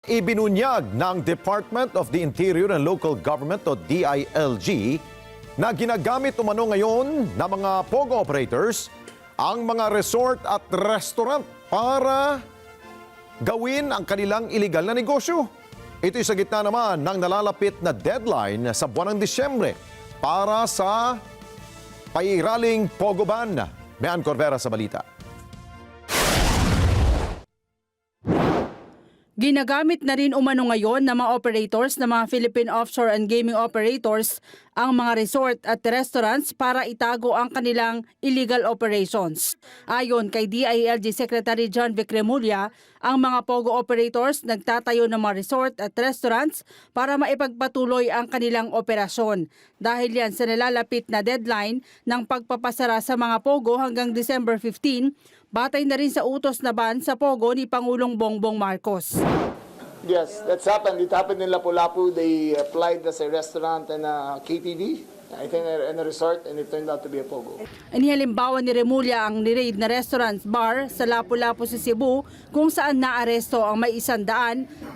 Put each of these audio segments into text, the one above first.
Ibinunyag ng Department of the Interior and Local Government o DILG na ginagamit umano ngayon ng mga POGO operators ang mga resort at restaurant para gawin ang kanilang iligal na negosyo. Ito'y sa gitna naman ng nalalapit na deadline sa buwan ng Disyembre para sa pairaling POGO ban. Mean Corvera sa balita. Ginagamit na rin umano ngayon ng mga operators ng mga Philippine Offshore and Gaming Operators ang mga resort at restaurants para itago ang kanilang illegal operations. Ayon kay DILG Secretary John Vic Remulla, ang mga POGO operators nagtatayo ng mga resort at restaurants para maipagpatuloy ang kanilang operasyon. Dahil yan sa nalalapit na deadline ng pagpapasara sa mga POGO hanggang December 15, batay na rin sa utos na ban sa POGO ni Pangulong Bongbong Marcos. Yes, that's happened. It happened in Lapu-Lapu. They applied as a restaurant and a KTV, I think, and a resort, and it turned out to be a POGO. Inihalimbawa ni Remulla ang ni-raid na restaurant bar sa Lapu-Lapu sa Cebu kung saan naaresto ang may 100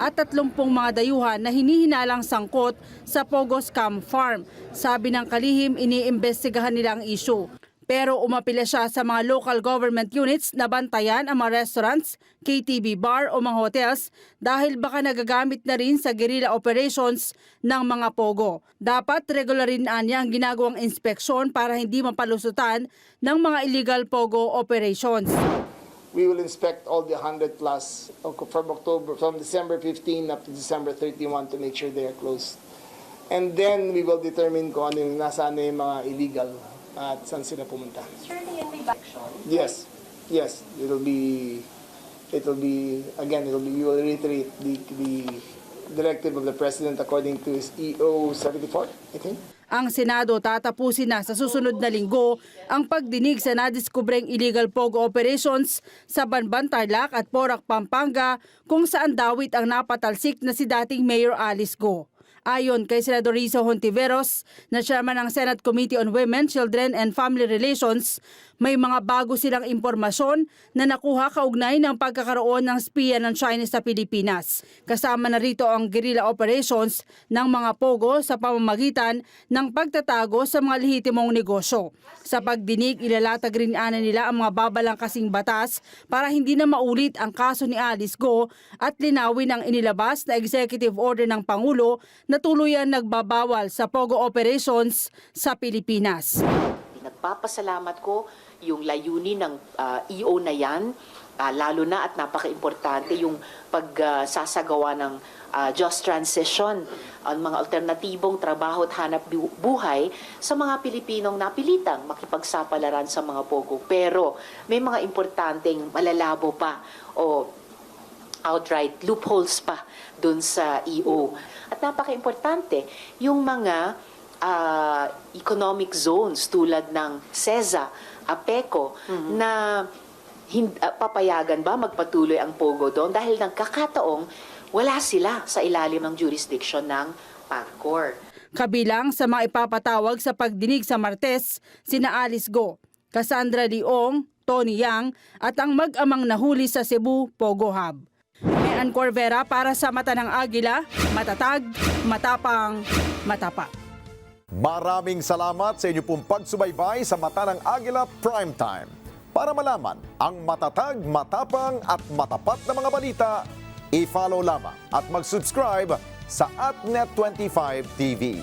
at 30 mga dayuhan na hinihinalang sangkot sa POGO Scam Farm. Sabi ng kalihim, iniimbestigahan nila ang issue. Pero umapila siya sa mga local government units na bantayan ang mga restaurants, KTV bar o mga hotels dahil baka nagagamit na rin sa guerrilla operations ng mga POGO. Dapat regularin niya ang ginagawang inspeksyon para hindi mapalusutan ng mga illegal POGO operations. We will inspect all the 100 plus from December 15 up to December 31 to make sure they are closed. And then we will determine kung ano yung nasaan na yung mga illegal at saan sila pumunta. Surely yan may action? Yes, yes. It'll be, again, you will reiterate the directive of the President according to his EO 74, I think. Ang Senado tatapusin na sa susunod na linggo ang pagdinig sa nadiskubreng illegal POGO operations sa Banban, Tarlac at Porac, Pampanga kung saan dawit ang napatalsik na si dating Mayor Alice Go. Ayon kay Senador Rizzo Hontiveros, na chairman ng Senate Committee on Women, Children and Family Relations, may mga bago silang impormasyon na nakuha kaugnay ng pagkakaroon ng spiya ng China sa Pilipinas. Kasama na rito ang guerrilla operations ng mga POGO sa pamamagitan ng pagtatago sa mga lehitimong negosyo. Sa pagdinig, ilalatag rin nila ang mga babalang kasing batas para hindi na maulit ang kaso ni Alice Go at linawin ang inilabas na executive order ng Pangulo na tuluyan nagbabawal sa POGO operations sa Pilipinas. Nagpapasalamat ko yung layunin ng EO na yan, lalo na at napaka-importante yung pagsasagawa ng just transition, ang mga alternatibong trabaho at hanap buhay sa mga Pilipinong napilitang makipagsapalaran sa mga POGO. Pero may mga importanteng malalabo pa o outright loopholes pa dun sa EO. At napaka-importante, yung mga economic zones tulad ng CEZA, APECO, na papayagan ba magpatuloy ang POGO doon dahil nagkakataong wala sila sa ilalim ng jurisdiction ng PAGCOR. Kabilang sa mga ipapatawag sa pagdinig sa Martes, sina Alice Go, Cassandra Leong, Tony Yang at ang mag-amang nahuli sa Cebu POGO Hub. Mean Corvera para sa Mata ng Agila, matatag, matapang, matapat. Maraming salamat sa inyo pong pagsubaybay sa Mata ng Agila Primetime. Para malaman ang matatag, matapang at matapat na mga balita, i-follow lamang at mag-subscribe sa @Net25 TV.